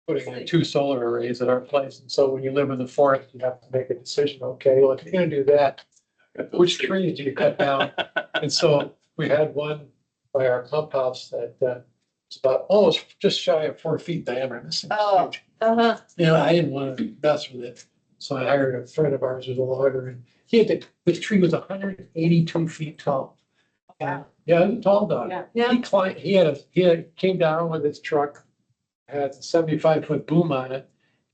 putting in 2 solar arrays at our place. And so when you live in the forest, you have to make a decision. Okay, well, if you're gonna do that, which trees do you cut down? And so we had one by our pump house that it's about almost just shy of 4 feet diameter. This thing's huge. You know, I didn't want to mess with it. So I hired a friend of ours who's a logger, and this tree was 182 feet tall. And yeah, he's a tall dog. He climbed, came down with his truck, had a 75-foot boom on it,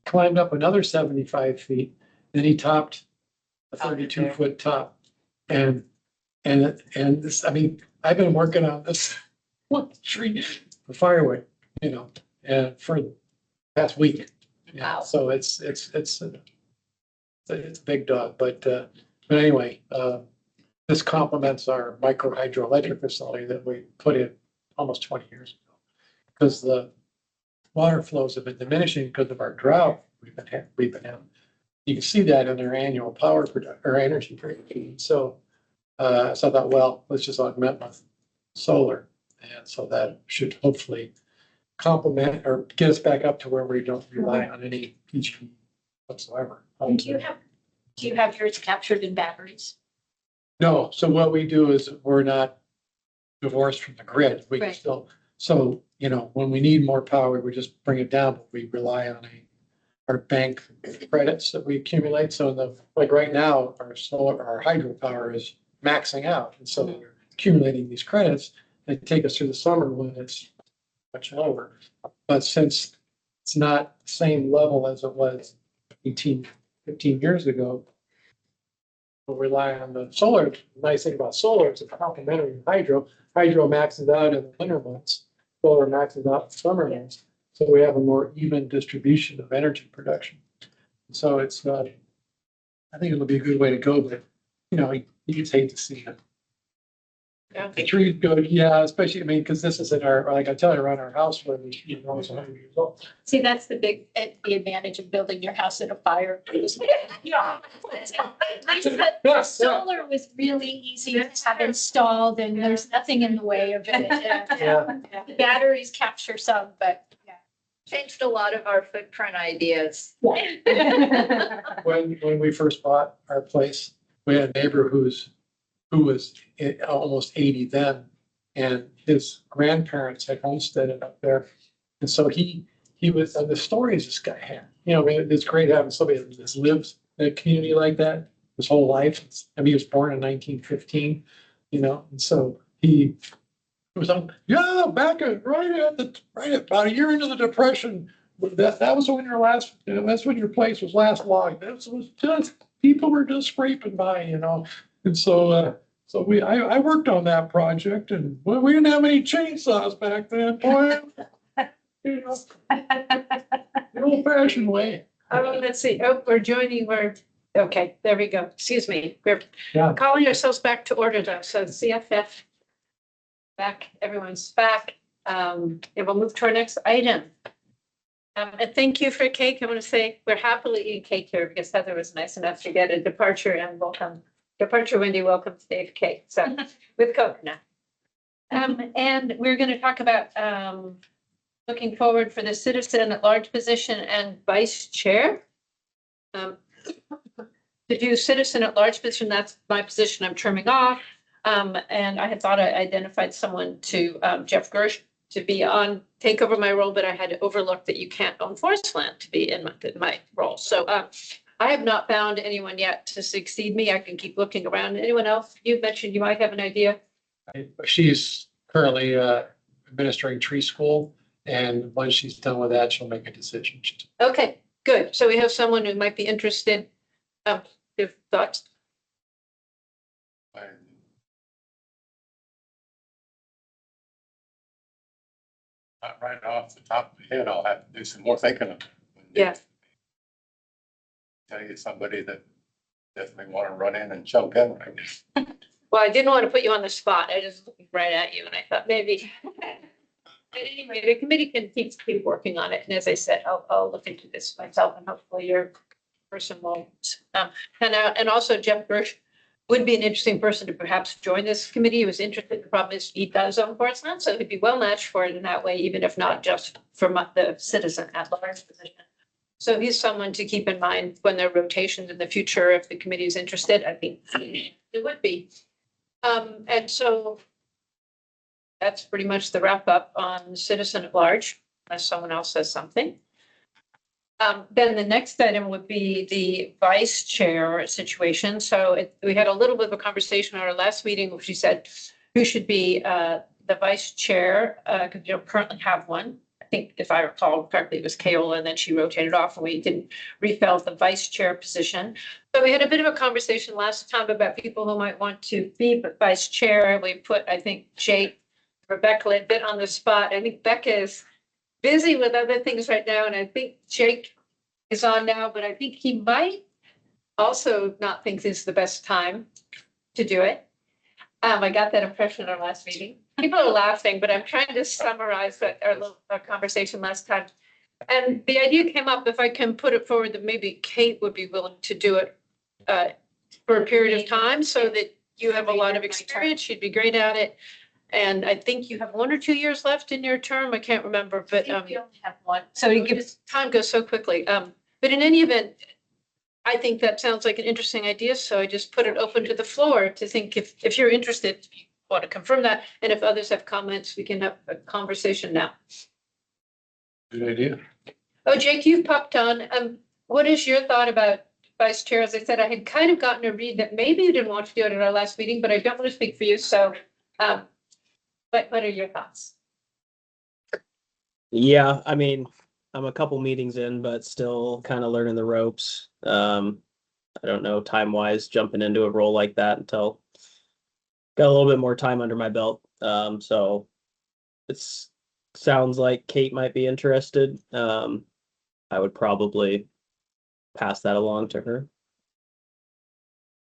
climbed up another 75 feet, then he topped a 32-foot top. And this, I mean, I've been working on this one tree for firewood, you know, and for the past week. Yeah, wow. So it's a big dog, but anyway, this complements our micro hydroelectric facility that we put in almost 20 years ago. Because the water flows have been diminishing because of our drought we've been having. You can see that in our annual power production or energy production. So I thought, well, let's just augment with solar. And so that should hopefully complement or get us back up to where we don't rely on any PG whatsoever. Do you have yours captured in batteries? No. So what we do is we're not divorced from the grid. We Right. still, so, you know, when we need more power, we just bring it down, but we rely on our bank credits that we accumulate. So like right now, our solar, our hydropower is maxing out. And so we're accumulating these credits that take us through the summer when it's much lower. But since it's not the same level as it was 15 years ago, we'll rely on the solar. The nice thing about solar is it's complementary to hydro. Hydro maxes out in the winter months, solar maxes out in the summer months. So we have a more even distribution of energy production. So it's I think it'll be a good way to go, but you know, you just hate to see it. Yeah. The trees go, yeah, especially, I mean, because this is in our, like I tell you, around our house where we, you know, it's 100 years old. See, that's the the advantage of building your house in a fire. Solar was really easy to have installed and there's nothing in the way of it. Yeah. The batteries capture some, but. Changed a lot of our footprint ideas. When we first bought our place, we had a neighbor who was almost 80 then, and his grandparents had homesteaded up there. And so he was, and the stories this guy had, you know, I mean, it's great having somebody that just lives in a community like that his whole life. I mean, he was born in 1915, you know, and so he was like, yeah, right at about a year into the Depression. That was when that's when your place was last logged. That was just, people were just scraping by, you know. And so, I worked on that project, and well, we didn't have any chainsaws back then, boy. You know, the old-fashioned way. Let's see. Oh, okay, there we go. Excuse me. We're Yeah. calling ourselves back to order though. So CFF back, everyone's back. And we'll move to our next item. And thank you for cake. I want to say we're happily eating cake here because Heather was nice enough to get a departure and welcome. Departure, Wendy, welcome to Dave Cake. So with coconut. And we're going to talk about looking forward for the citizen at large position and vice chair. To do citizen at large position, that's my position I'm trimming off. And I had thought I identified someone to Jeff Gersh to be on, take over my role, but I had overlooked that you can't own Forestland to be in my role. So I have not found anyone yet to succeed me. I can keep looking around. Anyone else? You mentioned you might have an idea. She's currently administering tree school, and once she's done with that, she'll make a decision. Okay, good. So we have someone who might be interested. Give thoughts. Not right off the top of the head, I'll have to do some more thinking of it. Yeah. Tell you somebody that definitely want to run in and jump in right now. Well, I didn't want to put you on the spot. I just looked right at you and I thought maybe. But anyway, the committee can keep working on it. And as I said, I'll look into this myself and hopefully your person will. And also Jeff Gersh would be an interesting person to perhaps join this committee. He was interested. The problem is he does own Forestlands, so he'd be well matched for it in that way, even if not just from the citizen at large position. So he's someone to keep in mind when there are rotations in the future, if the committee is interested. I think it would be. And so that's pretty much the wrap up on citizen at large, unless someone else says something. Then the next item would be the vice chair situation. So we had a little bit of a conversation at our last meeting, which she said who should be the vice chair, because you don't currently have one. I think if I recall correctly, it was Kaola, and then she rotated off and we didn't refill the vice chair position. So we had a bit of a conversation last time about people who might want to be vice chair. We put, I think, Jake, Rebecca a bit on the spot. I think Becca is busy with other things right now, and I think Jake is on now, but I think he might also not think this is the best time to do it. I got that impression at our last meeting. People are laughing, but I'm trying to summarize our conversation last time. And the idea came up, if I can put it forward, that maybe Kate would be willing to do it for a period of time so that you have a lot of experience. She'd be great at it. And I think you have 1 or 2 years left in your term. I can't remember, but We only have one, so it gives, time goes so quickly. But in any event, I think that sounds like an interesting idea. So I just put it open to the floor to think if you're interested, if you want to confirm that. And if others have comments, we can have a conversation now. Good idea. Oh, Jake, you've popped on. What is your thought about vice chair? As I said, I had kind of gotten a read that maybe you didn't want to do it at our last meeting, but I don't want to speak for you. So, what are your thoughts? Yeah, I mean, I'm a couple meetings in, but still kind of learning the ropes. I don't know, time wise, jumping into a role like that until got a little bit more time under my belt. So it's sounds like Kate might be interested. I would probably pass that along to her.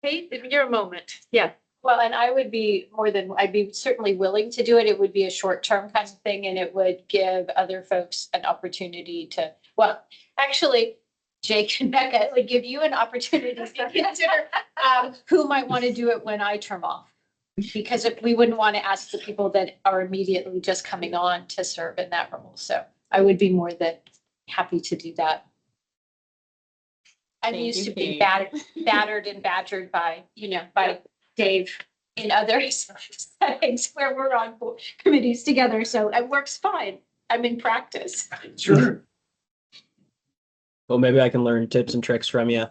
Kate, your moment. Yeah. well, and I would be I'd be certainly willing to do it. It would be a short-term kind of thing, and it would give other folks an opportunity to, well, actually, Jake and Becca, it would give you an opportunity to consider who might want to do it when I term off. Because we wouldn't want to ask the people that are immediately just coming on to serve in that role. So I would be more than happy to do that. I'm used to being battered and badgered by Dave in other settings where we're on committees together. So it works fine. I'm in practice. Sure. Well, maybe I can learn tips and tricks from you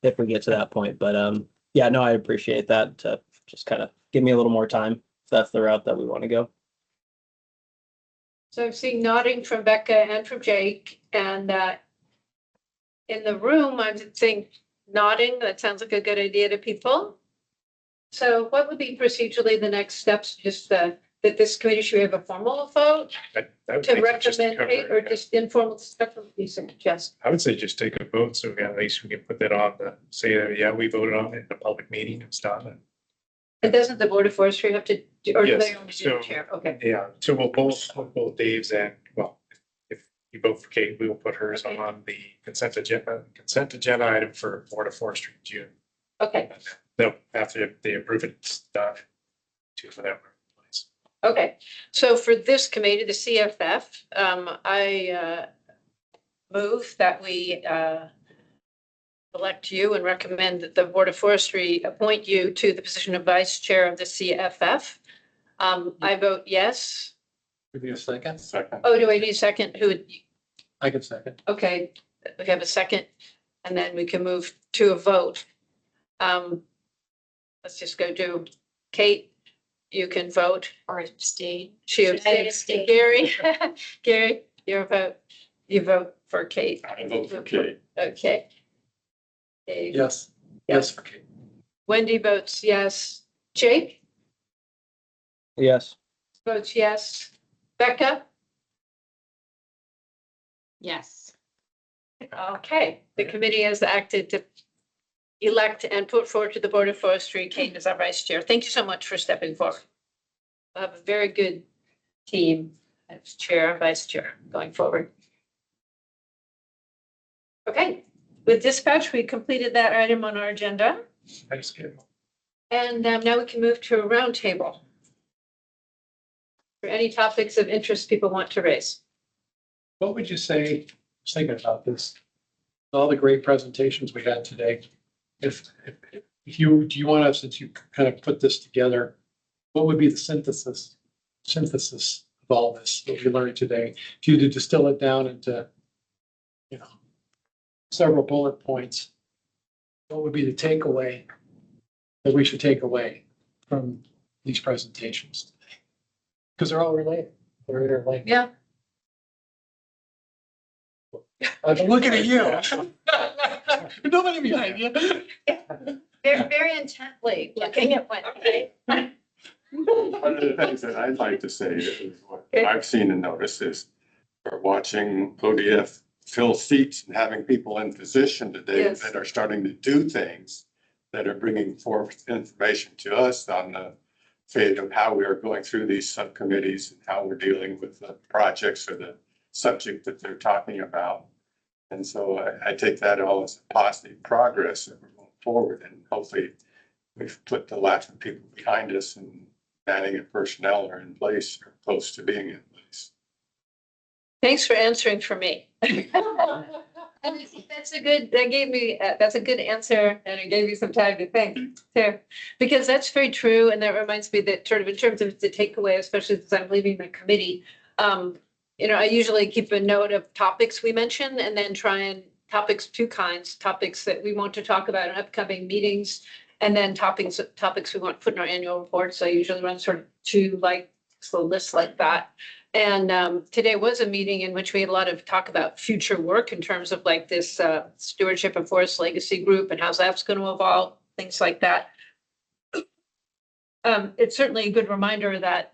if we get to that point. But yeah, no, I appreciate that to just kind of give me a little more time if that's the route that we want to go. So I'm seeing nodding from Becca and from Jake, and in the room, I'm seeing nodding. That sounds like a good idea to people. So what would be procedurally the next steps? Just that this committee should have a formal vote I would to think just recommend cover it, it, or yeah. just informal discussion? You suggest? I would say just take a vote, so at least we can put that on the, say, yeah, we voted on it in a public meeting, it's done. And doesn't the Board of Forestry have to, do, or do Yes, they only do the so- chair? Okay. Yeah, so we'll both Dave's and, well, if you vote for Kate, we will put hers Okay. on the consent agenda item for Board of Forestry in June. Okay. No, after they approve it, it's done to for that. Okay. So for this committee, the CFF, I move that we elect you and recommend that the Board of Forestry appoint you to the position of Vice Chair of the CFF. I vote yes. Give you a second. Second. Oh, do I need a second? Who would, I can second. okay, we have a second, and then we can move to a vote. Let's just go do Kate, you can vote. Or abstain. She Should I abstains. abstain? Gary, Gary, your vote, you vote for Kate. I vote for Kate. Okay. Dave. Yes. Yes, for Kate. Wendy votes yes. Jake Yes. votes yes. Becca? Yes. Okay, the committee has acted to elect and put forward to the Board of Forestry Kate as our vice chair. Thank you so much for stepping forward. We'll have a very good team as chair and vice chair going forward. Okay, with dispatch, we completed that item on our agenda. Nice schedule. And now we can move to a roundtable. For any topics of interest people want to raise. What would you say, I was thinking about this, all the great presentations we had today. If do you want to, since you kind of put this together, what would be the synthesis of all this that we learned today? If you to distill it down into, you know, several bullet points, what would be the takeaway that we should take away from these presentations today? Because they're all related. They're interlinked. Yeah. I'm looking at you. Nobody behind you. They're very intently looking at one, right? One of the things that I'd like to say is what I've seen and noticed is we're watching ODF fill seats and having people in position today Yes. that are starting to do things that are bringing forth information to us on the fate of how we are going through these subcommittees and how we're dealing with the projects or the subject that they're talking about. And so I take that all as a positive progress that we're going forward, and hopefully we've put the last of people behind us and manning and personnel are in place or close to being in place. Thanks for answering for me. And I think that's a good, that's a good answer, and it gave you some time to think too. Because that's very true, and that reminds me that sort of in terms of the takeaway, especially since I'm leaving the committee, I usually keep a note of topics we mention and then try and topics, two kinds, topics that we want to talk about in upcoming meetings, and then topics we want to put in our annual report. So I usually run sort of two lists like that. And today was a meeting in which we had a lot of talk about future work in terms of like this stewardship and forest legacy group and how that's going to evolve, things like that. It's certainly a good reminder that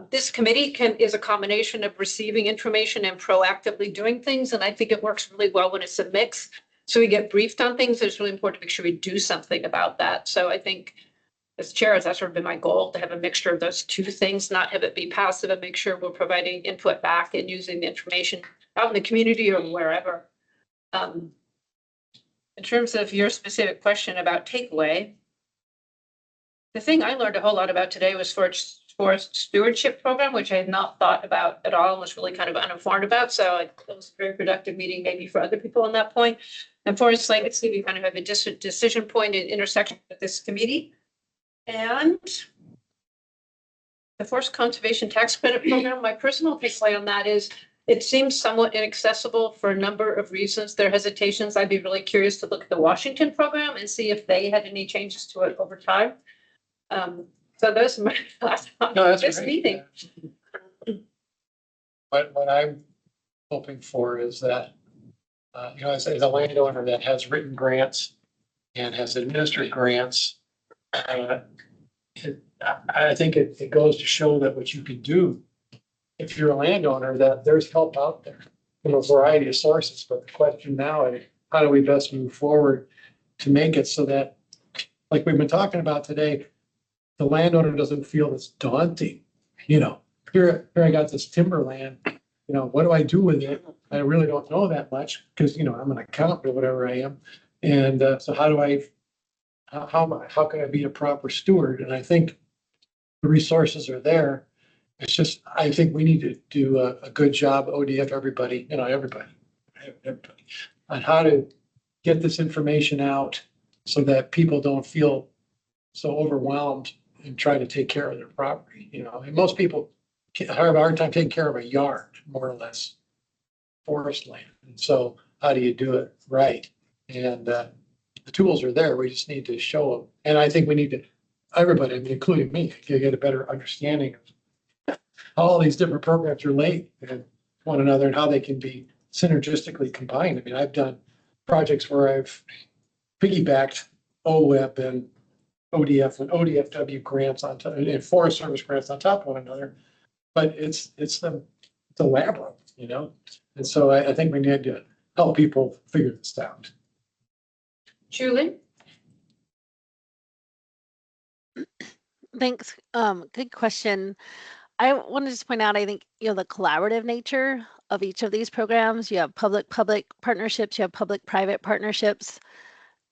this committee is a combination of receiving information and proactively doing things. And I think it works really well when it's a mix. So we get briefed on things. It's really important to make sure we do something about that. So I think as chair, that's sort of been my goal, to have a mixture of those two things, not have it be passive, and make sure we're providing input back and using the information out in the community or wherever. In terms of your specific question about takeaway, the thing I learned a whole lot about today was forest stewardship program, which I had not thought about at all and was really kind of uninformed about. So it was a very productive meeting, maybe for other people on that point. And forest legacy, we kind of have a decision point and intersection with this committee. And the forest conservation tax credit program, my personal takeaway on that is it seems somewhat inaccessible for a number of reasons. There are hesitations. I'd be really curious to look at the Washington program and see if they had any changes to it over time. So those are my thoughts on this meeting. But what I'm hoping for is that, as a landowner that has written grants and has administered grants, I think it goes to show that what you can do, if you're a landowner, that there's help out there from a variety of sources. But the question now is, how do we best move forward to make it so that, like we've been talking about today, the landowner doesn't feel it's daunting. Here I got this timberland, what do I do with it? I really don't know that much because, I'm an accountant or whatever I am. And so how can I be a proper steward? And I think the resources are there. It's just, I think we need to do a good job, ODF, everybody, everybody, on how to get this information out so that people don't feel so overwhelmed and try to take care of their property, and most people have a hard time taking care of a yard, more or less, forest land. And so how do you do it right? And the tools are there. We just need to show them. And I think we need to, everybody, including me, to get a better understanding of how all these different programs relate to one another and how they can be synergistically combined. I've done projects where I've piggybacked OWEP and ODF and ODFW grants on top, and Forest Service grants on top of one another. But it's the labyrinth, And so I think we need to help people figure this out. Julie? Thanks. Good question. I want to just point out, I think, the collaborative nature of each of these programs. You have public-public partnerships, you have public-private partnerships.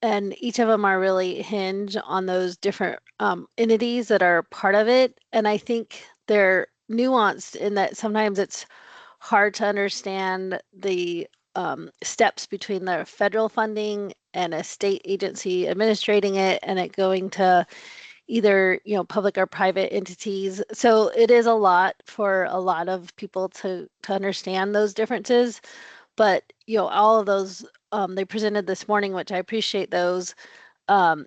and each of them are really hinge on those different entities that are part of it. And I think they're nuanced in that sometimes it's hard to understand the steps between the federal funding and a state agency administrating it and it going to either, public or private entities. So it is a lot for a lot of people to understand those differences. But, all of those they presented this morning, which I appreciate those.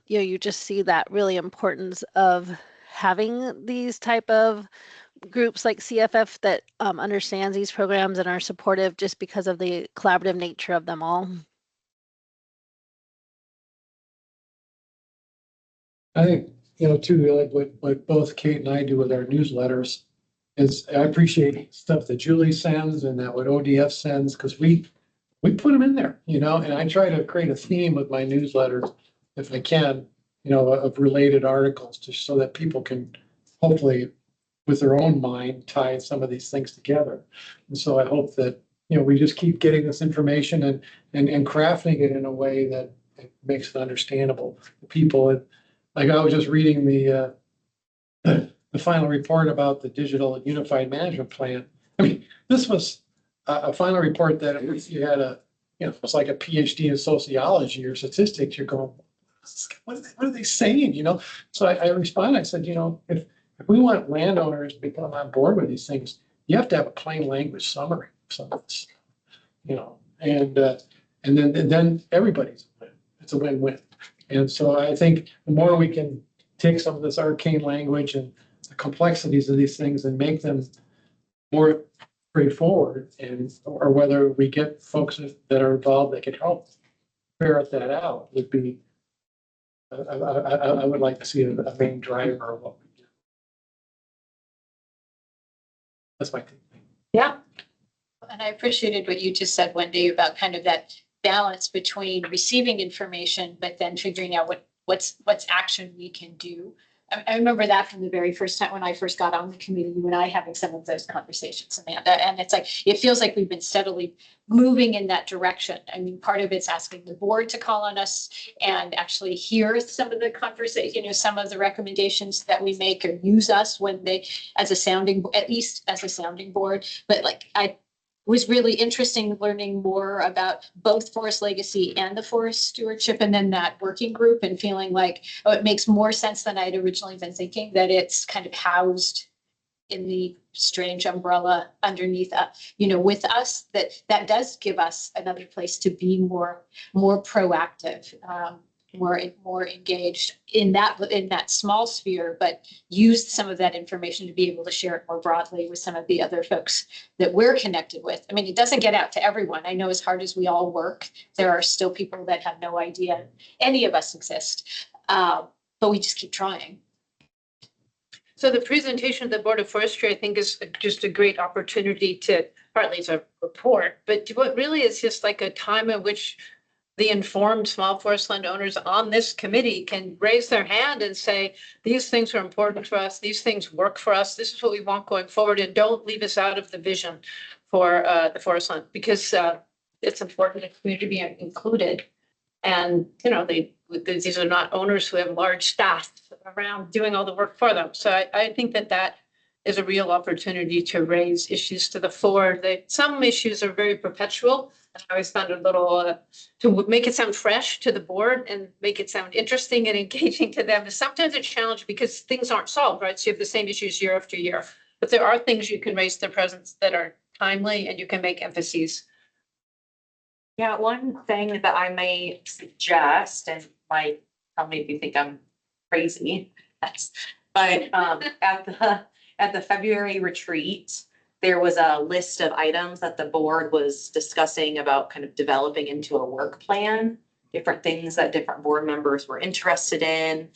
You just see that really importance of having these type of groups like CFF that understands these programs and are supportive just because of the collaborative nature of them all. I think, too, like what both Kate and I do with our newsletters is I appreciate stuff that Julie sends and that what ODF sends, because we put them in there, and I try to create a theme with my newsletters if I can, of related articles just so that people can hopefully with their own mind tie some of these things together. And so I hope that, we just keep getting this information and crafting it in a way that it makes it understandable to people. And like I was just reading the final report about the digital unified management plan. I mean, this was a final report that if you had it's like a PhD in sociology or statistics, you're going, what are they saying, So I responded, I said, if we want landowners to become on board with these things, you have to have a plain language summary of some of this, and then everybody's a win. It's a win-win. And so I think the more we can take some of this arcane language and the complexities of these things and make them more straightforward, or whether we get folks that are involved that can help ferret that out would be, I would like to see a main driver of what we do. That's my take. Yeah. And I appreciated what you just said, Wendy, about kind of that balance between receiving information, but then figuring out what's action we can do. I remember that from the very first time when I first got on the committee, you and I having some of those conversations, Amanda. And it's like, it feels like we've been steadily moving in that direction. I mean, part of it's asking the board to call on us and actually hear some of the conversation, some of the recommendations that we make, or use us when they, at least as a sounding board. But like, was really interesting learning more about both forest legacy and the forest stewardship, and then that working group, and feeling like, oh, it makes more sense than I'd originally been thinking, that it's kind of housed in the strange umbrella underneath, with us, that does give us another place to be more proactive, more engaged in that small sphere, but use some of that information to be able to share it more broadly with some of the other folks that we're connected with. I mean, it doesn't get out to everyone. I know as hard as we all work, there are still people that have no idea any of us exist, but we just keep trying. So the presentation of the Board of Forestry, I think, is just a great opportunity to, partly it's a report, but what really is just like a time in which the informed small forest land owners on this committee can raise their hand and say, these things are important to us, these things work for us, this is what we want going forward, and don't leave us out of the vision for the forest land, because it's important for the community to be included. And, these are not owners who have large staff around doing all the work for them. So I think that is a real opportunity to raise issues to the fore. Some issues are very perpetual. I always found it a little, to make it sound fresh to the board and make it sound interesting and engaging to them is sometimes a challenge because things aren't solved, right? So you have the same issues year after year, but there are things you can raise to their presence that are timely and you can make emphases. Yeah, one thing that I may suggest, and might tell me if you think I'm crazy, but at the February retreat, there was a list of items that the board was discussing about kind of developing into a work plan, different things that different board members were interested in.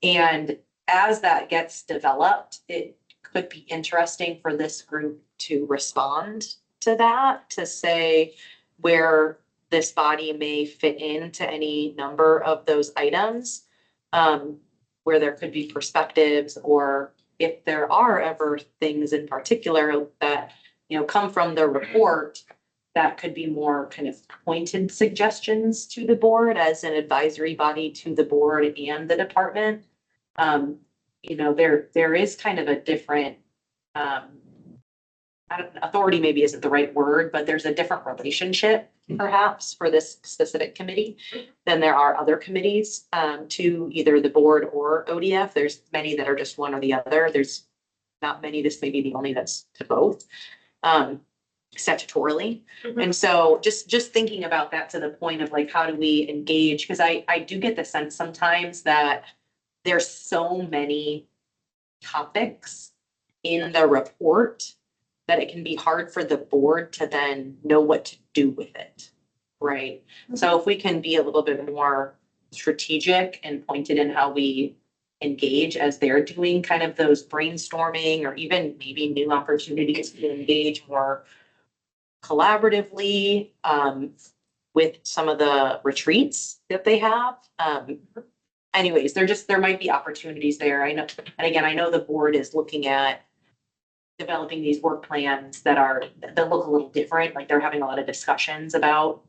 And as that gets developed, it could be interesting for this group to respond to that, to say where this body may fit into any number of those items, where there could be perspectives, or if there are ever things in particular that, come from the report that could be more kind of pointed suggestions to the board as an advisory body to the board and the department. You know, there is kind of a different, authority maybe isn't the right word, but there's a different relationship perhaps for this specific committee than there are other committees, to either the board or ODF. There's many that are just one or the other. There's not many, this may be the only that's to both, statutorily. And so just thinking about that to the point of like, how do we engage? Because I do get the sense sometimes that there's so many topics in the report that it can be hard for the board to then know what to do with it, right? So if we can be a little bit more strategic and pointed in how we engage as they're doing kind of those brainstorming or even maybe new opportunities to engage more collaboratively, with some of the retreats that they have. Anyways, there might be opportunities there. I know, and again, I know the board is looking at developing these work plans that look a little different, like they're having a lot of discussions about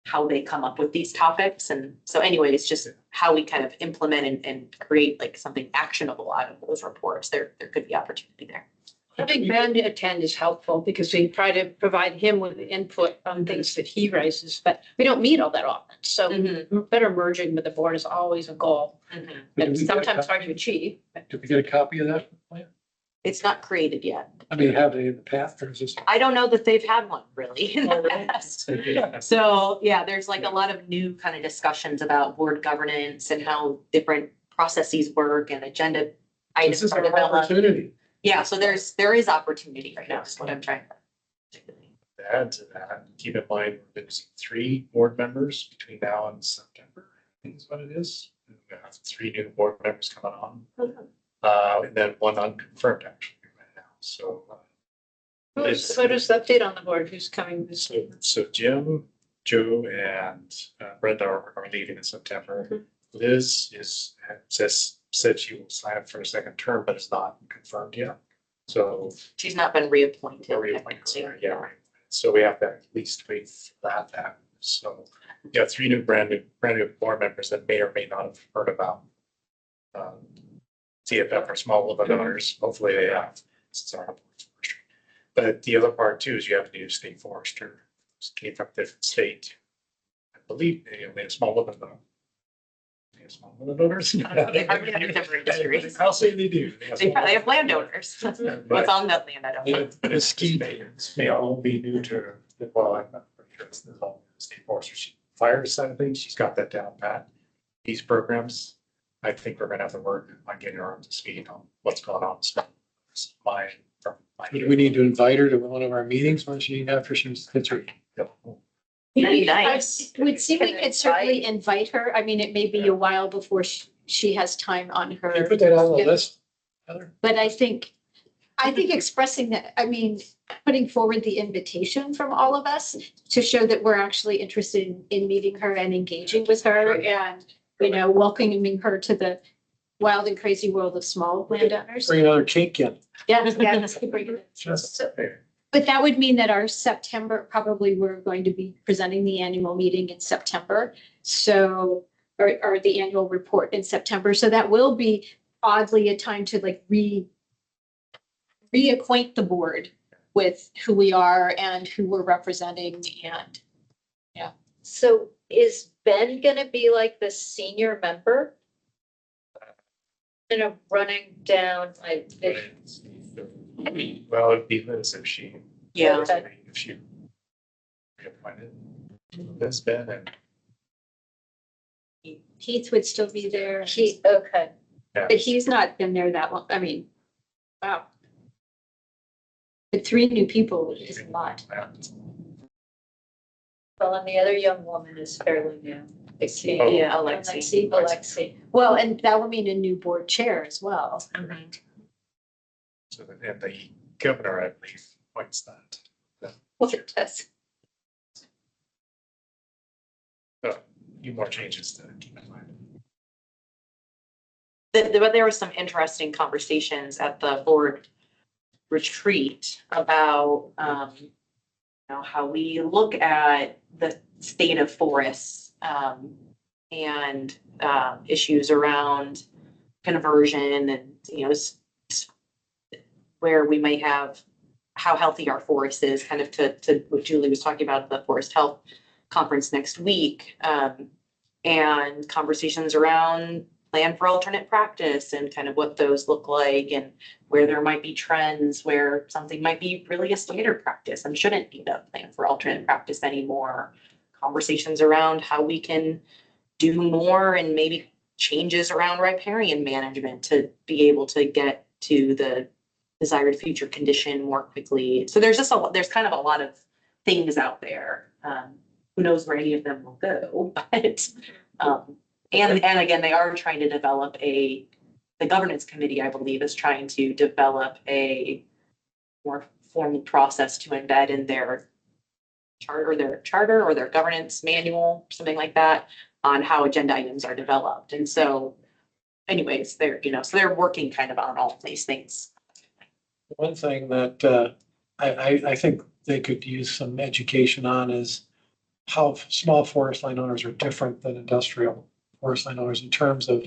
how they come up with these topics. And so anyways, just how we kind of implement and create like something actionable out of those reports. There could be opportunity there. Having Ben attend is helpful because we try to provide him with input on things that he raises, but we don't meet all that often. So better merging with the board is always a goal. But do It's we get a sometimes copy- hard to achieve. Did we get a copy of that plan? It's not created yet. I mean, have they in the past or is this? I don't know that they've had one really in Oh, the really? past. So, yeah, there's like a lot of new kind of discussions about board governance and how different processes work and agenda This items is are our developed. opportunity. Yeah, so there is opportunity right now, is what I'm trying to. To add to that, keep in mind, we're losing 3 board members between now and September, I think is what it is. We have 3 new board members coming on. And then 1 unconfirmed actually right now, so. What is the update on the board? Who's coming this year? So Jim, Joe, and Brenda are leaving in September. Liz said she will sign up for a second term, but it's not confirmed yet. So. She's not been reappointed. Or reappointed, yeah, right. So we have to at least wait for that to happen. So we got 3 brand new board members that may or may not have heard about CFF or small living owners. Hopefully they have. Since our forestry. But the other part too is you have to do state forester. Came from a different state. I believe they have small living owners. They have small living owners. They probably have different industries. I'll say they do. They probably have landowners. What's on that land, I don't know. This may all be new to, well, I'm not pretty sure it's all state forestry. Fire side of things, she's got that down pat. These programs, I think we're gonna have to work on getting her up to speed on what's going on. So Do we need to invite her to one of our meetings when after she gets her? That'd be nice. I would see we could certainly invite her. I mean, it may be a while before she has time on Can you her. put that on the Yeah. list, Heather? But I think expressing that, I mean, putting forward the invitation from all of us to show that we're actually interested in meeting her and engaging with her and, you know, welcoming her to the wild and crazy world of small landowners. Bring another kink in. Yeah, yeah. So- But that would mean that our September, probably we're going to be presenting the annual meeting in September. So, or the annual report in September. So that will be oddly a time to like reacquaint the board with who we are and who we're representing and. So is Ben gonna be like the senior member? You know, running down, like, Well, it'd be Liz if she. Yeah. If she. Reappointed. Liz, Ben, and. Heath would still be there, okay. Yeah. but he's not been there that long. I mean, wow. But 3 new people is a lot. Well, and the other young woman is fairly new. Oh. Yeah, Alexi. Alexi. Well, and that will mean a new board chair as well. So that, and the governor, I believe, appoints that. Well, it does. A few more changes to keep in mind. There were some interesting conversations at the board retreat about, know, how we look at the state of forests, and issues around conversion and, you know, where we might have how healthy our forest is, kind of to what Julie was talking about at the Forest Health Conference next week. And conversations around plan for alternate practice and kind of what those look like and where there might be trends where something might be really a standard practice and shouldn't need a plan for alternate practice anymore. Conversations around how we can do more and maybe changes around riparian management to be able to get to the desired future condition more quickly. So there's there's kind of a lot of things out there. Who knows where any of them will go, but, and again, they are trying to develop the governance committee, I believe, is trying to develop a more formal process to embed in their charter or their governance manual, something like that, on how agenda items are developed. And so anyways, they're, you know, so they're working kind of on all these things. One thing that I think they could use some education on is how small forest landowners are different than industrial forest landowners in terms of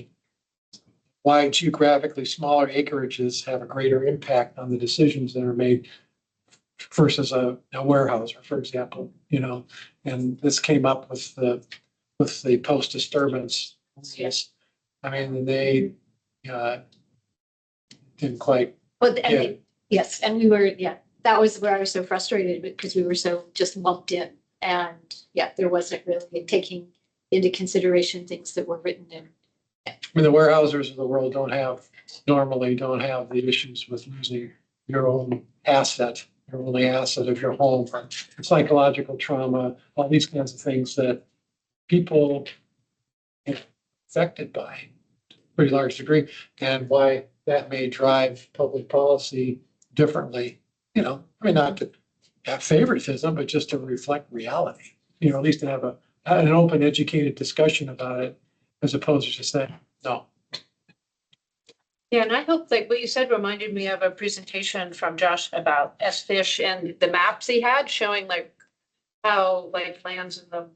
why geographically smaller acreages have a greater impact on the decisions that are made versus a warehouser, for example, you know, and this came up with the post disturbance. Yes. I mean, they didn't quite. Well, and Yeah. yes, and we were, yeah, that was where I was so frustrated because we were so just lumped in. And yeah, there wasn't really taking into consideration things that were written in. I mean, the warehousers of the world normally don't have the issues with losing your own asset, your only asset of your home, or psychological trauma, all these kinds of things that people are affected by to a pretty large degree, and why that may drive public policy differently. You know, I mean, not to have favoritism, but just to reflect reality, you know, at least to have an open, educated discussion about it, as opposed to just saying, no. Yeah, and I hope like what you said reminded me of a presentation from Josh about S-Fish and the maps he had showing like how like lands in the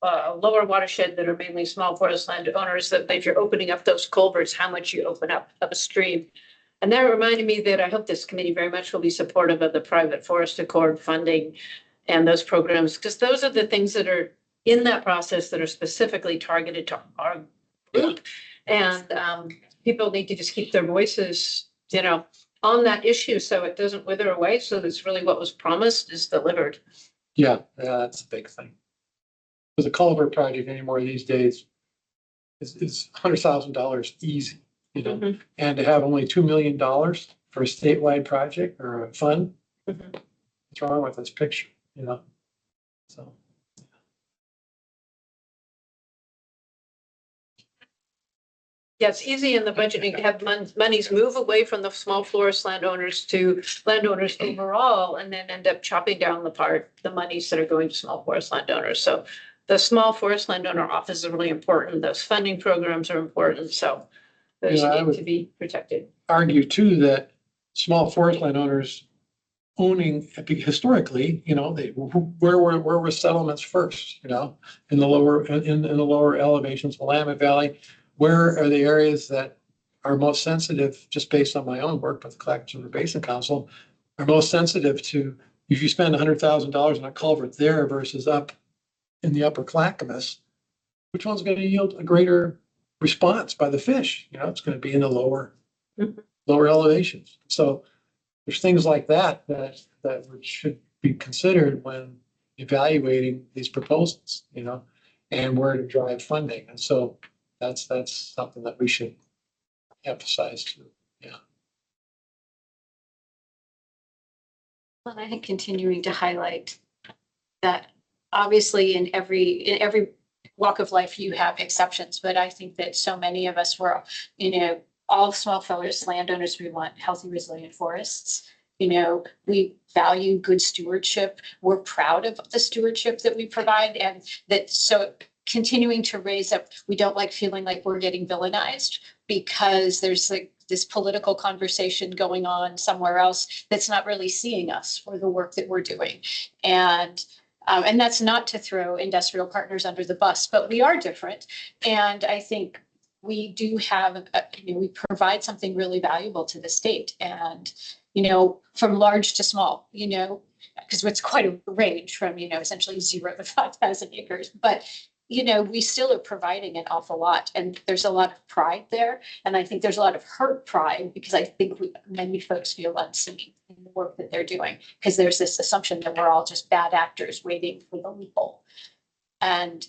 lower watershed that are mainly small forest land owners, that if you're opening up those culverts, how much you open up of a stream. And that reminded me that I hope this committee very much will be supportive of the private forest accord funding and those programs, because those are the things that are in that process that are specifically targeted to our group. And people need to just keep their voices, you know, on that issue so it doesn't wither away. So that's really what was promised is delivered. Yeah, that's a big thing. Because a culvert project anymore these days is $100,000 easy, you know, Mhm. and to have only $2 million for a statewide project or a fund, what's wrong with this picture, you know? So. Yeah, it's easy in the budgeting to have monies move away from the small forest landowners to landowners overall, and then end up chopping down the monies that are going to small forest landowners. So the small forest landowner office is really important. Those funding programs are important. So those Yeah, I need would to be protected. argue too that small forest landowners owning, historically, you know, where were settlements first, you know, in the lower elevations, the Willamette Valley. Where are the areas that are most sensitive, just based on my own work with the Clackamas River Basin Council, are most sensitive to, if you spend $100,000 on a culvert there versus up in the upper Clackamas, which one's going to yield a greater response by the fish? You know, it's going to be in the lower elevations. So there's things like that should be considered when evaluating these proposals, you know, and where to drive funding. And so that's something that we should emphasize too. Yeah. Well, I think continuing to highlight that obviously in every walk of life, you have exceptions, but I think that so many of us were, you know, all small forest landowners, we want healthy, resilient forests. You know, we value good stewardship. We're proud of the stewardship that we provide, and that so continuing to raise up, we don't like feeling like we're getting villainized because there's like this political conversation going on somewhere else that's not really seeing us for the work that we're doing. And that's not to throw industrial partners under the bus, but we are different. And I think we do have, we provide something really valuable to the state, and, from large to small, because it's quite a range from, essentially 0 to 5,000 acres. But, we still are providing an awful lot, and there's a lot of pride there. And I think there's a lot of hurt pride, because I think many folks feel unseen in the work that they're doing, because there's this assumption that we're all just bad actors waiting for the loophole. And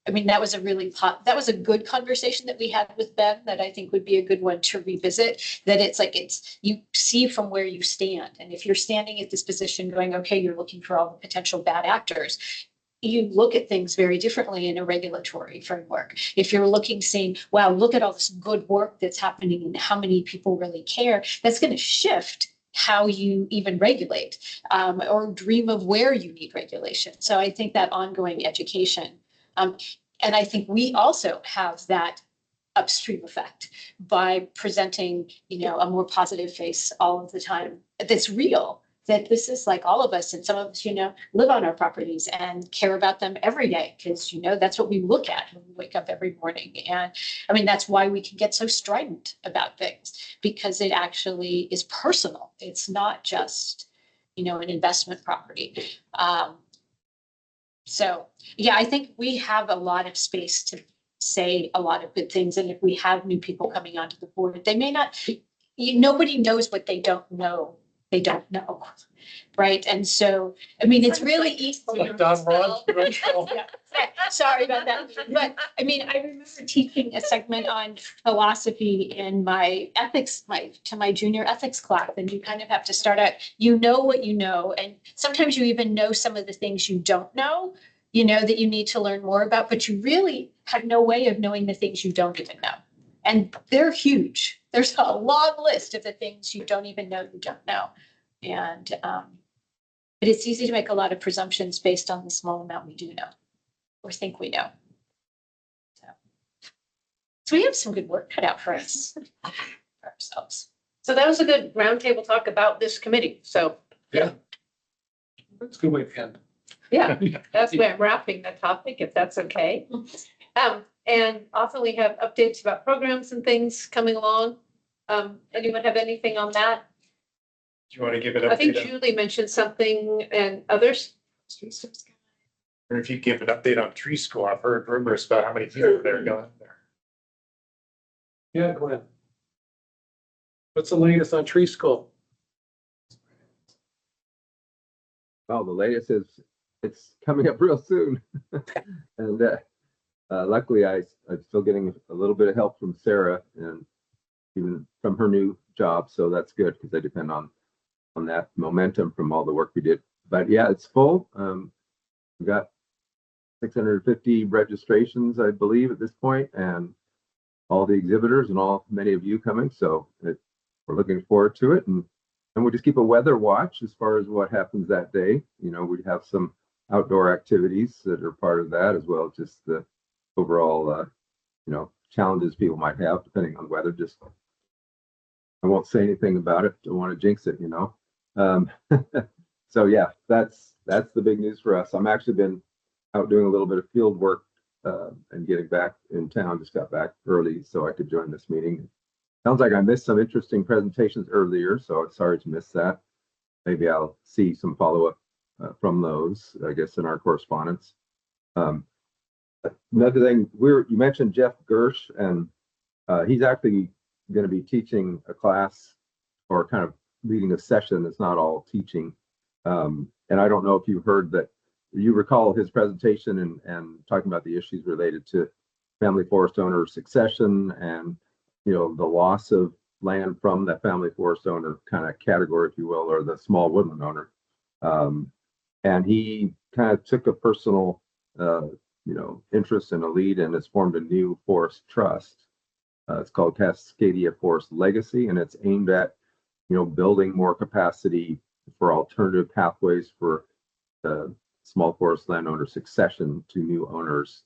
I mean, that was a good conversation that we had with Ben, that I think would be a good one to revisit. That you see from where you stand. And if you're standing at this position going, okay, you're looking for all the potential bad actors, you look at things very differently in a regulatory framework. If you're looking, saying, wow, look at all this good work that's happening and how many people really care, that's going to shift how you even regulate, or dream of where you need regulation. So I think that ongoing education, and I think we also have that upstream effect by presenting, a more positive face all of the time. That's real, that this is like all of us, and some of us, live on our properties and care about them every day, because, that's what we look at when we wake up every morning. And I mean, that's why we can get so strident about things, because it actually is personal. It's not just, an investment property. So, yeah, I think we have a lot of space to say a lot of good things. And if we have new people coming onto the board, they may not, nobody knows what they don't know. They don't know. Right. And so, I mean, it's really easy. Like Don Ron. Yeah. Sorry about that. But I mean, I remember teaching a segment on philosophy in my ethics, my junior ethics class. And you kind of have to start out, what you know. And sometimes you even know some of the things you don't know, that you need to learn more about, but you really have no way of knowing the things you don't even know. And they're huge. There's a long list of the things you don't even know you don't know. And but it's easy to make a lot of presumptions based on the small amount we do know or think we know. So we have some good work cut out for us, for ourselves. So that was a good roundtable talk about this committee. So Yeah. That's a good way to end. yeah, that's why I'm wrapping the topic, if that's okay. And often we have updates about programs and things coming along. Anyone have anything on that? Do you want to give it up? I think Julie mentioned something, and others. Or if you give an update on Tree School, I've heard rumors about how many people they're going there. Yeah, go ahead. What's the latest on Tree School? Well, the latest is it's coming up real soon. And luckily I'm still getting a little bit of help from Sarah, and even from her new job. So that's good, because I depend on that momentum from all the work we did. But yeah, it's full. We've got 650 registrations, I believe, at this point, and all the exhibitors and many of you coming. So we're looking forward to it. And we just keep a weather watch as far as what happens that day. We have some outdoor activities that are part of that, as well as just the overall, challenges people might have depending on weather. Just, I won't say anything about it. Don't want to jinx it, So yeah, that's the big news for us. I'm actually been out doing a little bit of field work and getting back in town. Just got back early so I could join this meeting. Sounds like I missed some interesting presentations earlier, so sorry to miss that. Maybe I'll see some follow-up from those, I guess, in our correspondence. Another thing, you mentioned Jeff Gersh, and he's actually going to be teaching a class, or kind of leading a session that's not all teaching. And I don't know if you heard that, you recall his presentation and talking about the issues related to family forest owner succession and, the loss of land from that family forest owner kind of category, if you will, or the small woodland owner. And he kind of took a personal, interest in a lead, and has formed a new forest trust. It's called Cascadia Forest Legacy, and it's aimed at, building more capacity for alternative pathways for small forest landowner succession to new owners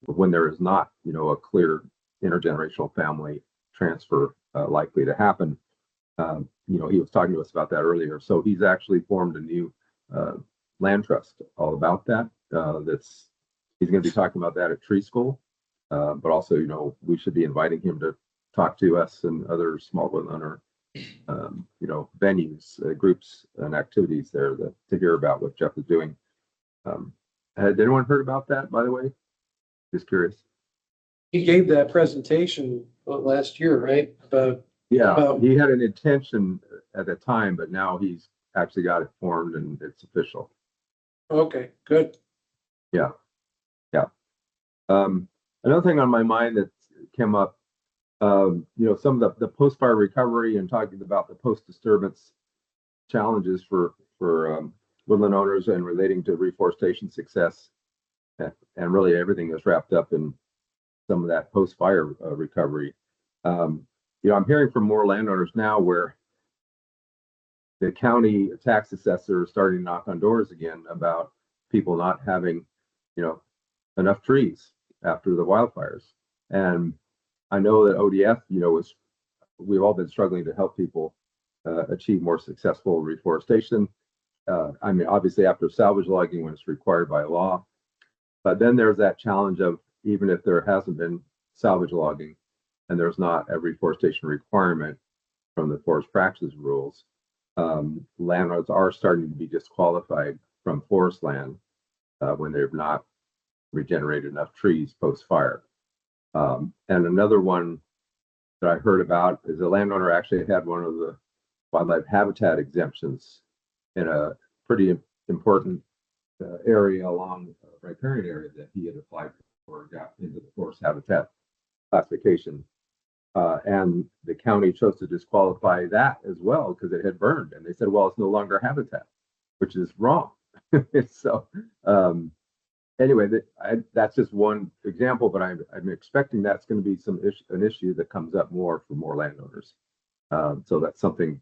when there is not, a clear intergenerational family transfer likely to happen. You know, he was talking to us about that earlier. So he's actually formed a new land trust all about that. He's going to be talking about that at tree school. But also, you know, we should be inviting him to talk to us and other small woodland or, you know, venues, groups and activities there to hear about what Jeff is doing. Had anyone heard about that, by the way? Just curious. He gave that presentation last year, right? Yeah, he had an intention at the time, but now he's actually got it formed and it's official. Okay, good. Yeah. Another thing on my mind that came up, you know, some of the post-fire recovery and talking about the post-disturbance challenges for woodland owners and relating to reforestation success, and really everything that's wrapped up in some of that post-fire recovery. You know, I'm hearing from more landowners now where the county tax assessor is starting to knock on doors again about people not having, you know, enough trees after the wildfires. And I know that ODF, you know, we've all been struggling to help people achieve more successful reforestation. I mean, obviously after salvage logging when it's required by law, but then there's that challenge of even if there hasn't been salvage logging and there's not a reforestation requirement from the forest practices rules, landlords are starting to be disqualified from forest land when they've not regenerated enough trees post-fire. And another one that I heard about is a landowner actually had one of the wildlife habitat exemptions in a pretty important area along riparian area that he had applied for, got into the forest habitat classification. And the county chose to disqualify that as well because it had burned. And they said, well, it's no longer habitat, which is wrong. So anyway, that's just one example, but I'm expecting that's going to be an issue that comes up more for more landowners. So that's something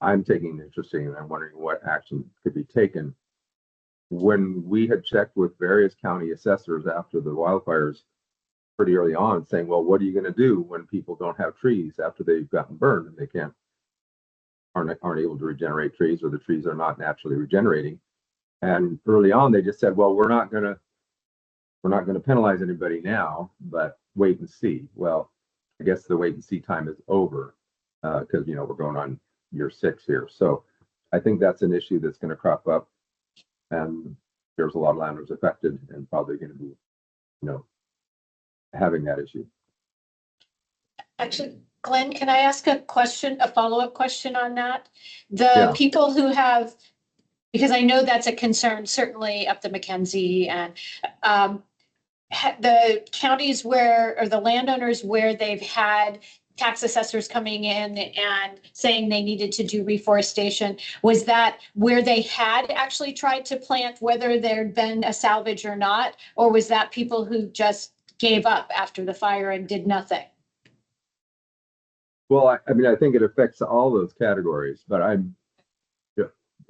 I'm taking an interest in, and I'm wondering what action could be taken. When we had checked with various county assessors after the wildfires pretty early on, saying, well, what are you going to do when people don't have trees after they've gotten burned and they aren't able to regenerate trees, or the trees are not naturally regenerating? And early on, they just said, well, we're not going to penalize anybody now, but wait and see. Well, I guess the wait and see time is over because, you know, we're going on year 6 here. So I think that's an issue that's going to crop up, and there's a lot of landowners affected and probably going to be, you know, having that issue. Actually, Glenn, can I ask a follow-up question on that? The people who have, because I know that's a concern, certainly up the Mackenzie, and the counties or the landowners where they've had tax assessors coming in and saying they needed to do reforestation, was that where they had actually tried to plant, whether there'd been a salvage or not, or was that people who just gave up after the fire and did nothing? Well, I mean, I think it affects all those categories, but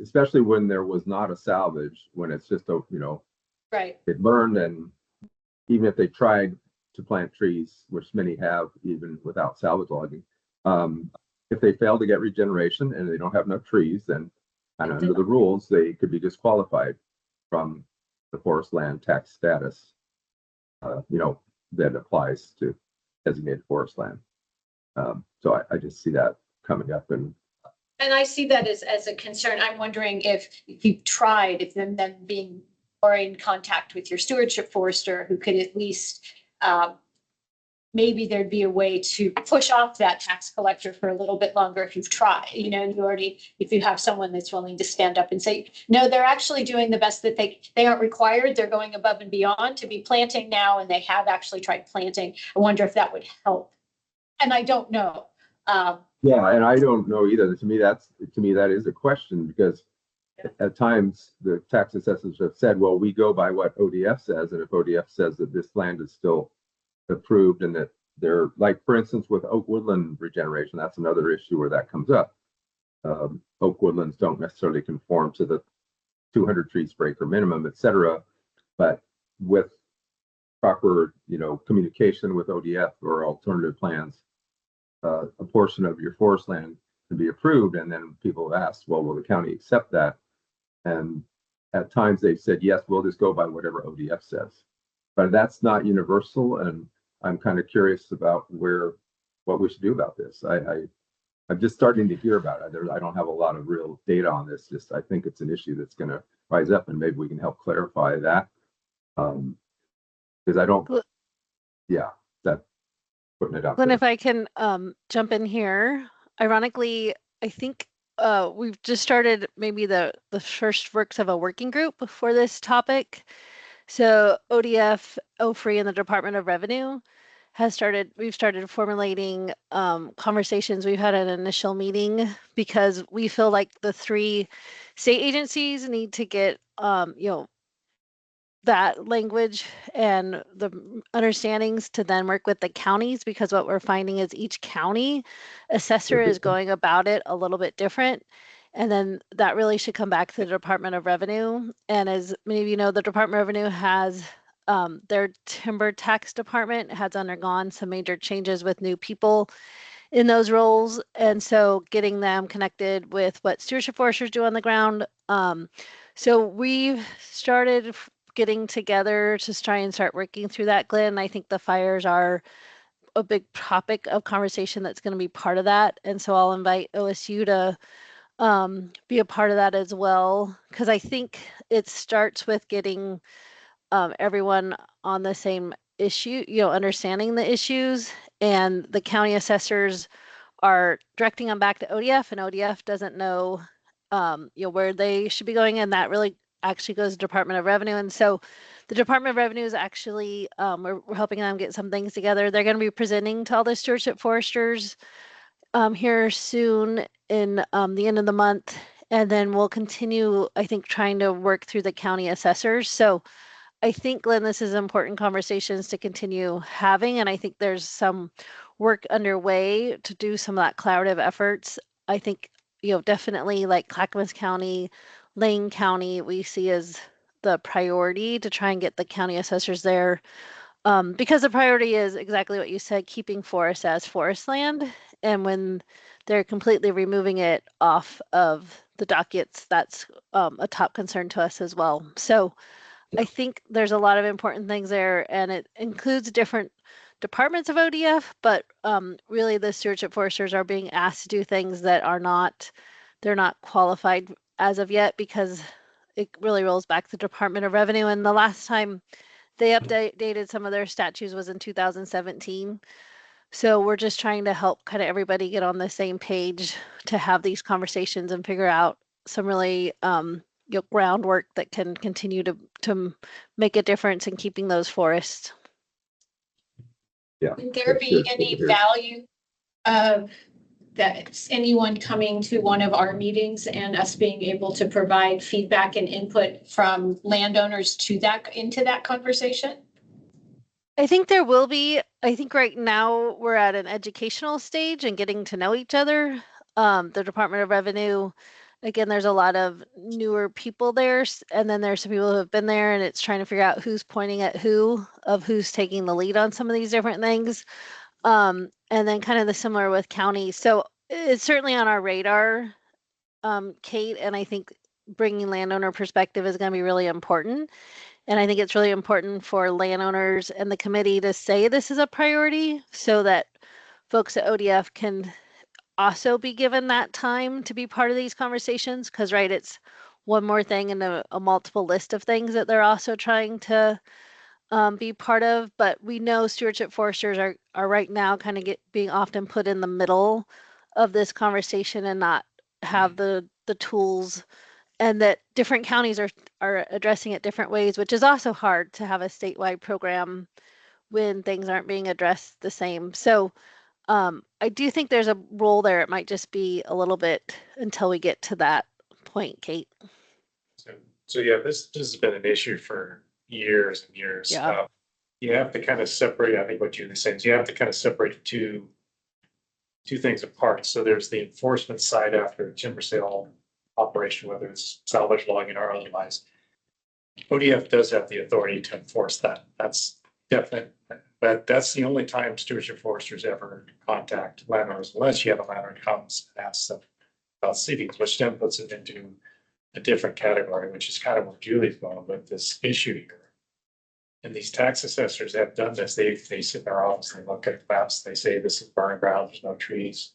especially when there was not a salvage, when it's just a, you know, right, it burned, and even if they tried to plant trees, which many have even without salvage logging, if they fail to get regeneration and they don't have enough trees, then kind of under the rules, they could be disqualified from the forest land tax status, you know, that applies to designated forest land. So I just see that coming up. And I see that as a concern. I'm wondering if you've tried, if them being more in contact with your stewardship forester who could at least, maybe there'd be a way to push off that tax collector for a little bit longer if you've tried, you know, if you have someone that's willing to stand up and say, no, they're actually doing the best that they aren't required. They're going above and beyond to be planting now, and they have actually tried planting. I wonder if that would help. And I don't know. Yeah, and I don't know either. To me, that is a question, because at times the tax assessors have said, well, we go by what ODF says, and if ODF says that this land is still approved and that they're, like, for instance, with oak woodland regeneration, that's another issue where that comes up. Oak woodlands don't necessarily conform to the 200 trees per acre minimum, et cetera, but with proper, you know, communication with ODF or alternative plans, a portion of your forest land to be approved. And then people have asked, well, will the county accept that? And at times they've said, yes, we'll just go by whatever ODF says. But that's not universal. And I'm kind of curious about what we should do about this. I'm just starting to hear about it. I don't have a lot of real data on this. Just I think it's an issue that's going to rise up, and maybe we can help clarify that. Because I don't, yeah, that putting it out Glenn, there. if I can jump in here, ironically, I think we've just started maybe the first works of a working group for this topic. So ODF, OFRI, and the Department of Revenue we've started formulating conversations. We've had an initial meeting because we feel like the 3 state agencies need to get, that language and the understandings to then work with the counties, because what we're finding is each county assessor is going about it a little bit different. And then that really should come back to the Department of Revenue. And as many of you know, the Department of Revenue has their timber tax department has undergone some major changes with new people in those roles. And so getting them connected with what stewardship foresters do on the ground. So we've started getting together to try and start working through that, Glenn. I think the fires are a big topic of conversation that's going to be part of that. And so I'll invite OSU to be a part of that as well, because I think it starts with getting everyone on the same issue, understanding the issues, and the county assessors are directing them back to ODF, and ODF doesn't know, where they should be going, and that really actually goes to Department of Revenue. And so the Department of Revenue is actually, we're helping them get some things together. They're going to be presenting to all the stewardship foresters here soon in the end of the month. And then we'll continue, I think, trying to work through the county assessors. So I think, Glenn, this is important conversations to continue having. And I think there's some work underway to do some of that collaborative efforts. I think, definitely like Clackamas County, Lane County, we see as the priority to try and get the county assessors there. Because the priority is exactly what you said, keeping forests as forest land. And when they're completely removing it off of the dockets, that's a top concern to us as well. So I think there's a lot of important things there, and it includes different departments of ODF, but really the stewardship foresters are being asked to do things that they're not qualified as of yet, because it really rolls back to the Department of Revenue. And the last time they updated some of their statutes was in 2017. So we're just trying to help kind of everybody get on the same page to have these conversations and figure out some really groundwork that can continue to make a difference in keeping those forests. Yeah. Would there be any value of that anyone coming to one of our meetings and us being able to provide feedback and input from landowners into that conversation? I think there will be. I think right now we're at an educational stage and getting to know each other. The Department of Revenue, again, there's a lot of newer people there, and then there's some people who have been there, and it's trying to figure out who's pointing at who's taking the lead on some of these different things. And then kind of the similar with county. So it's certainly on our radar, Kate, and I think bringing landowner perspective is going to be really important. And I think it's really important for landowners and the committee to say this is a priority so that folks at ODF can also be given that time to be part of these conversations. Because, right, it's one more thing in a multiple list of things that they're also trying to be part of. But we know stewardship foresters are right now kind of being often put in the middle of this conversation and not have the tools, and that different counties are addressing it different ways, which is also hard to have a statewide program when things aren't being addressed the same. So I do think there's a role there. It might just be a little bit until we get to that point, Kate. So yeah, this has been an issue for years and years. Yeah. You have to kind of separate, I think what Julie's saying is you have to kind of separate two things apart. So there's the enforcement side after timber sale operation, whether it's salvage logging or otherwise. ODF does have the authority to enforce that. That's definite. But that's the only time stewardship foresters ever contact landowners, unless you have a landowner comes and asks them about cities, which then puts it into a different category, which is kind of where Julie's going with this issue here. And these tax assessors have done this. They sit in their office, they look at the maps, they say this is burning ground, there's no trees.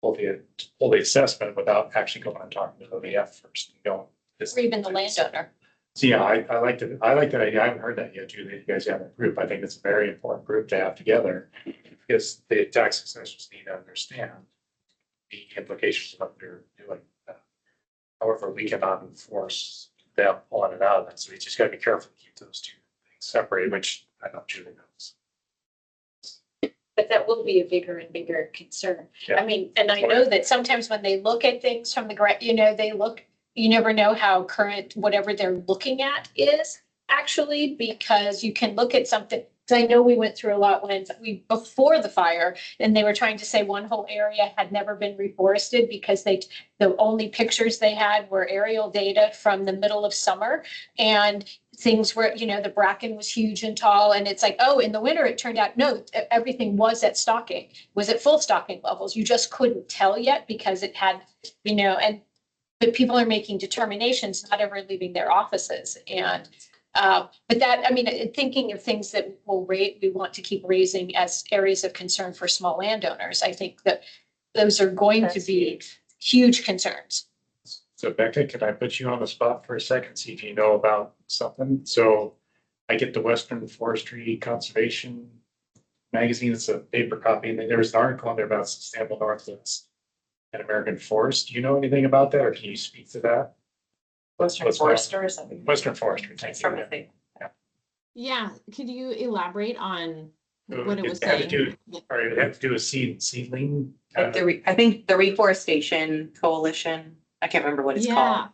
Pull the assessment without actually going and talking to ODF first. You know, Or even the landowner. so yeah, I like that idea. I haven't heard that yet, Julie. You guys have a group. I think it's a very important group to have together because the tax assessors need to understand the implications of what they're doing. However, we cannot enforce them on and out of that. So we just gotta be careful to keep those two things separated, which I know Julie knows. But that will be a bigger and bigger concern. Yeah. I mean, and I know that sometimes when they look at things from the ground, they look, you never know how current, whatever they're looking at is actually, because you can look at something. Cause I know we went through a lot before the fire, and they were trying to say one whole area had never been reforested because the only pictures they had were aerial data from the middle of summer. And things were, the bracken was huge and tall, and it's like, oh, in the winter, it turned out, no, everything was at full stocking levels. You just couldn't tell yet because it had, but people are making determinations, not ever leaving their offices. And, but that, thinking of things that we want to keep raising as areas of concern for small landowners, I think that those are going to be huge concerns. So Becca, can I put you on the spot for a second, see if you know about something? So I get the Western Forestry Conservation magazine. It's a paper copy, and there was an article on there about sustainable Northwest and American Forest. Do you know anything about that, or can you speak to that? Western Forester or something. Western Forestry. Thanks Thank for you. everything. Yeah, could you elaborate on what it was had to saying? it had to do with seedling. Like I think the Reforestation Coalition, I can't remember what it's called.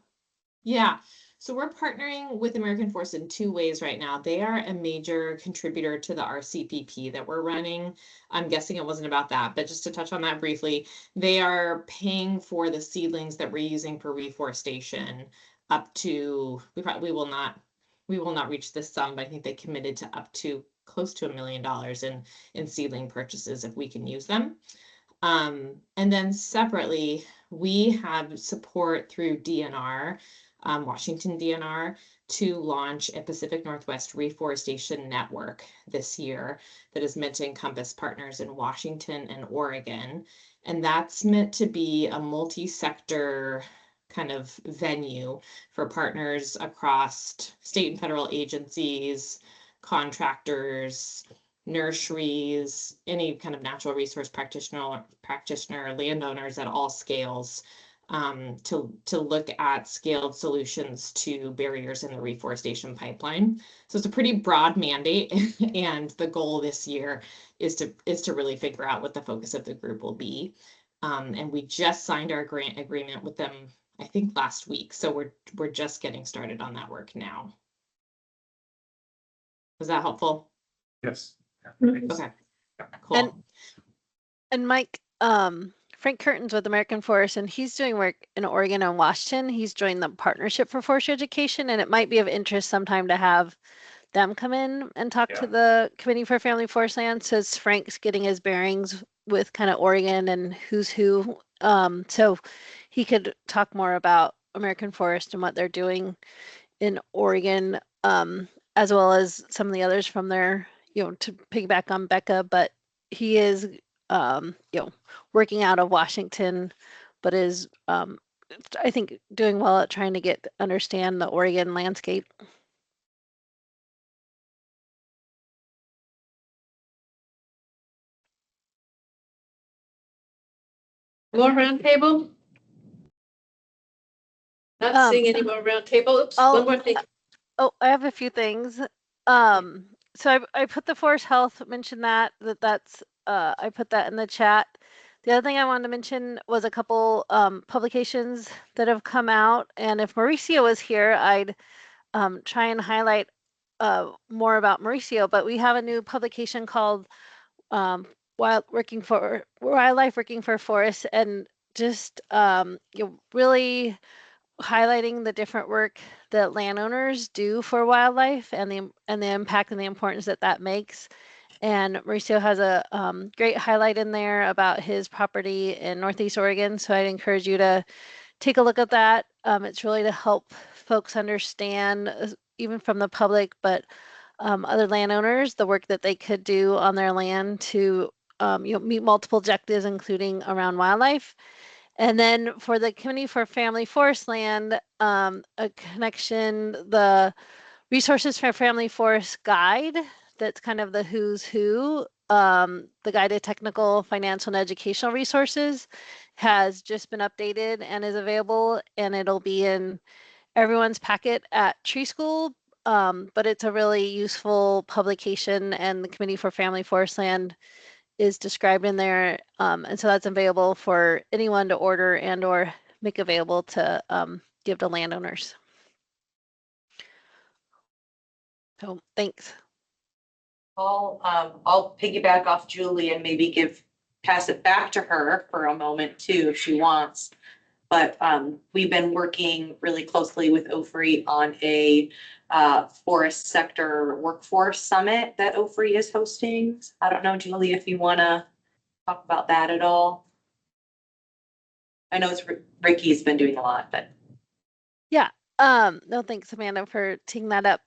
Yeah. So we're partnering with American Forest in two ways right now. They are a major contributor to the RCPP that we're running. I'm guessing it wasn't about that, but just to touch on that briefly, they are paying for the seedlings that we're using for reforestation up to, we will not reach this sum, but I think they committed to up to close to $1 million in seedling purchases if we can use them. And then separately, we have support through DNR, Washington DNR, to launch a Pacific Northwest Reforestation Network this year that is meant to encompass partners in Washington and Oregon. And that's meant to be a multi-sector kind of venue for partners across state and federal agencies, contractors, nurseries, any kind of natural resource practitioner, landowners at all scales, to look at scaled solutions to barriers in the reforestation pipeline. So it's a pretty broad mandate, and the goal this year is to really figure out what the focus of the group will be. And we just signed our grant agreement with them, I think last week. So we're just getting started on that work now. Was that helpful? Yes. Okay. Cool. And Mike, Frank Curtin's with American Forest, and he's doing work in Oregon and Washington. He's joined the Partnership for Forestry Education, and it might be of interest sometime to have them come in and talk to the Committee for Family Forest Lands, since Frank's getting his bearings with kind of Oregon and who's who. So he could talk more about American Forest and what they're doing in Oregon, as well as some of the others from there, to piggyback on Becca, but he is, working out of Washington, but is, I think, doing well at trying to understand the Oregon landscape. More roundtable? Not seeing any more roundtable. Oops, one more thing. Oh, I have a few things. So I put the Forest Health, mentioned that's I put that in the chat. The other thing I wanted to mention was a couple publications that have come out, and if Mauricio was here, I'd try and highlight more about Mauricio. But we have a new publication called Wildlife Working for Forests, and just really highlighting the different work that landowners do for wildlife and the impact and the importance that makes. And Mauricio has a great highlight in there about his property in Northeast Oregon. So I'd encourage you to take a look at that. It's really to help folks understand, even from the public, but other landowners, the work that they could do on their land to meet multiple objectives, including around wildlife. And then for the Committee for Family Forest Land, a connection, the Resources for Family Forest Guide, that's kind of the who's who, the guide to technical, financial, and educational resources has just been updated and is available, and it'll be in everyone's packet at Tree School. But it's a really useful publication, and the Committee for Family Forest Land is described in there. And so that's available for anyone to order and or make available to give to landowners. So thanks. I'll piggyback off Julie and maybe pass it back to her for a moment too, if she wants. But we've been working really closely with OFRI on a forest sector workforce summit that OFRI is hosting. I don't know, Julie, if you want to talk about that at all. I know it's Ricky's been doing a lot, but. Yeah. No, thanks, Amanda, for teeing that up.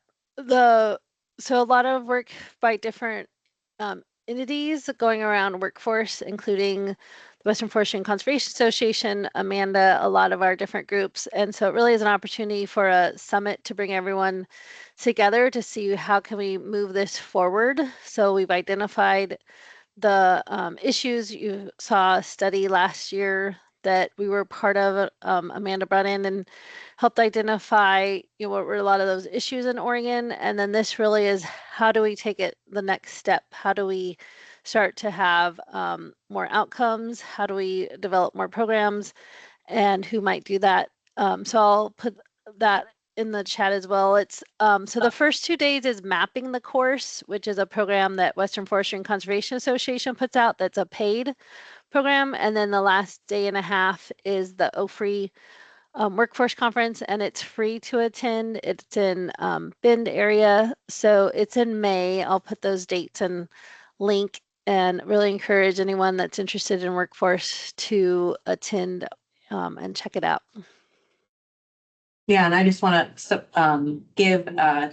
So a lot of work by different entities going around workforce, including the Western Forestry and Conservation Association, Amanda, a lot of our different groups. And so it really is an opportunity for a summit to bring everyone together to see how can we move this forward. So we've identified the issues. You saw a study last year that we were part of, Amanda brought in and helped identify, what were a lot of those issues in Oregon. And then this really is, how do we take it the next step? How do we start to have more outcomes? How do we develop more programs? And who might do that? So I'll put that in the chat as well. It's so the first 2 days is mapping the course, which is a program that Western Forestry and Conservation Association puts out. That's a paid program. And then the last day and a half is the OFRI workforce conference, and it's free to attend. It's in Bend area. So it's in May. I'll put those dates and link, and really encourage anyone that's interested in workforce to attend and check it out. Yeah, and I just want to give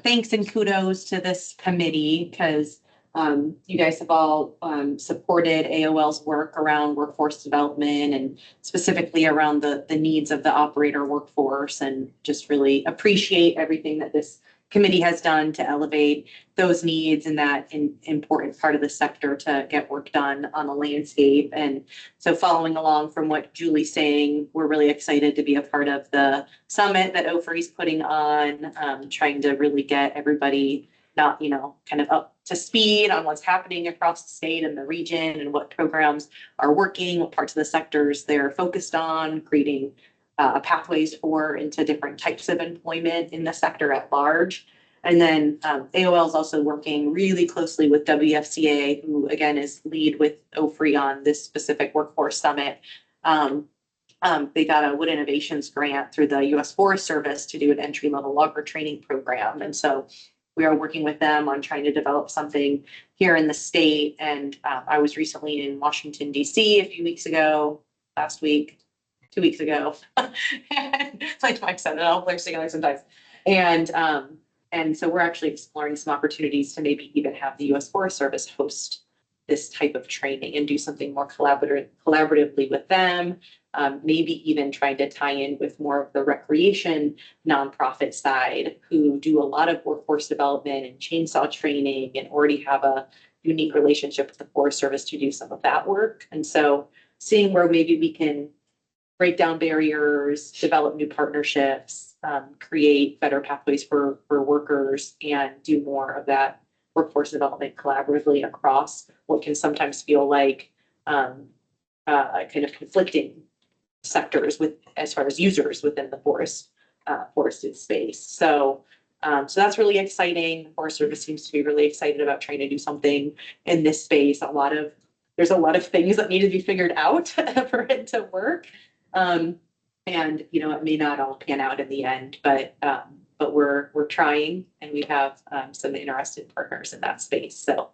thanks and kudos to this committee because you guys have all supported AOL's work around workforce development and specifically around the needs of the operator workforce, and just really appreciate everything that this committee has done to elevate those needs and that important part of the sector to get work done on the landscape. And so following along from what Julie's saying, we're really excited to be a part of the summit that OFRI's putting on, trying to really get everybody kind of up to speed on what's happening across the state and the region and what programs are working, what parts of the sectors they're focused on, creating pathways into different types of employment in the sector at large. And then AOL is also working really closely with WFCA, who again is lead with OFRI on this specific workforce summit. They got a Wood Innovations grant through the U.S. Forest Service to do an entry-level logger training program. And so we are working with them on trying to develop something here in the state. And I was recently in Washington, D.C. a few weeks ago, last week, 2 weeks ago. Like Mike said, it all blurs together sometimes. And so we're actually exploring some opportunities to maybe even have the U.S. Forest Service host this type of training and do something more collaboratively with them. Maybe even trying to tie in with more of the recreation nonprofit side, who do a lot of workforce development and chainsaw training and already have a unique relationship with the Forest Service to do some of that work. And so seeing where maybe we can break down barriers, develop new partnerships, create better pathways for workers, and do more of that workforce development collaboratively across what can sometimes feel like kind of conflicting sectors as far as users within the forested space. So that's really exciting. The Forest Service seems to be really excited about trying to do something in this space. There's a lot of things that need to be figured out for it to work. And it may not all pan out in the end, but we're trying, and we have some interested partners in that space. So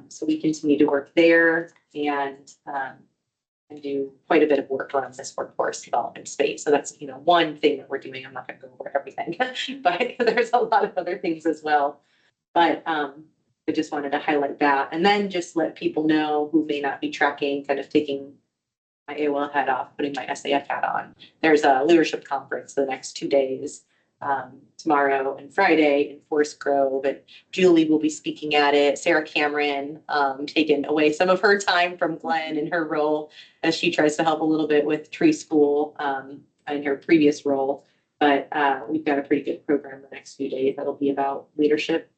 So we continue to work there and do quite a bit of work around this workforce development space. So that's, one thing that we're doing. I'm not gonna go over everything, but there's a lot of other things as well. But I just wanted to highlight that and then just let people know who may not be tracking, kind of taking my AOL hat off, putting my SAF hat on. There's a leadership conference the next 2 days, tomorrow and Friday in Forest Grove. And Julie will be speaking at it. Sarah Cameron, taking away some of her time from Glenn in her role as she tries to help a little bit with tree school in her previous role. But we've got a pretty good program the next few days that'll be about leadership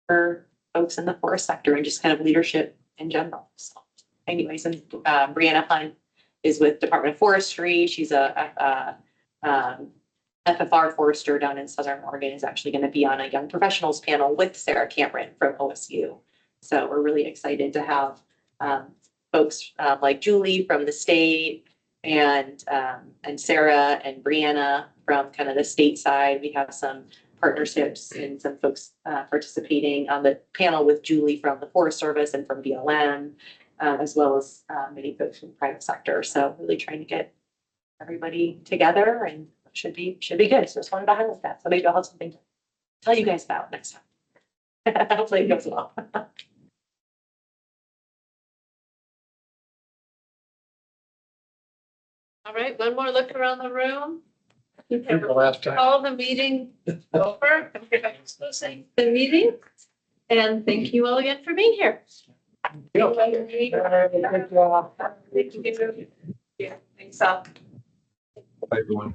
for folks in the forest sector and just kind of leadership in general. So anyways, and Brianna Hunt is with Department of Forestry. She's a FFR forester down in Southern Oregon, is actually going to be on a young professionals panel with Sarah Cameron from OSU. So we're really excited to have folks like Julie from the state and Sarah and Brianna from kind of the state side. We have some partnerships and some folks participating on the panel with Julie from the Forest Service and from BLM, as well as many folks from the private sector. So really trying to get everybody together and should be good. So just wanted to highlight that. So maybe I'll have something to tell you guys about next time. Hopefully it goes well. All right, one more look around the room. The last time. Call the meeting over. Closing the meeting. And thank you all again for being here. Good job. Thank you. Yeah, thanks, Al. Bye, everyone.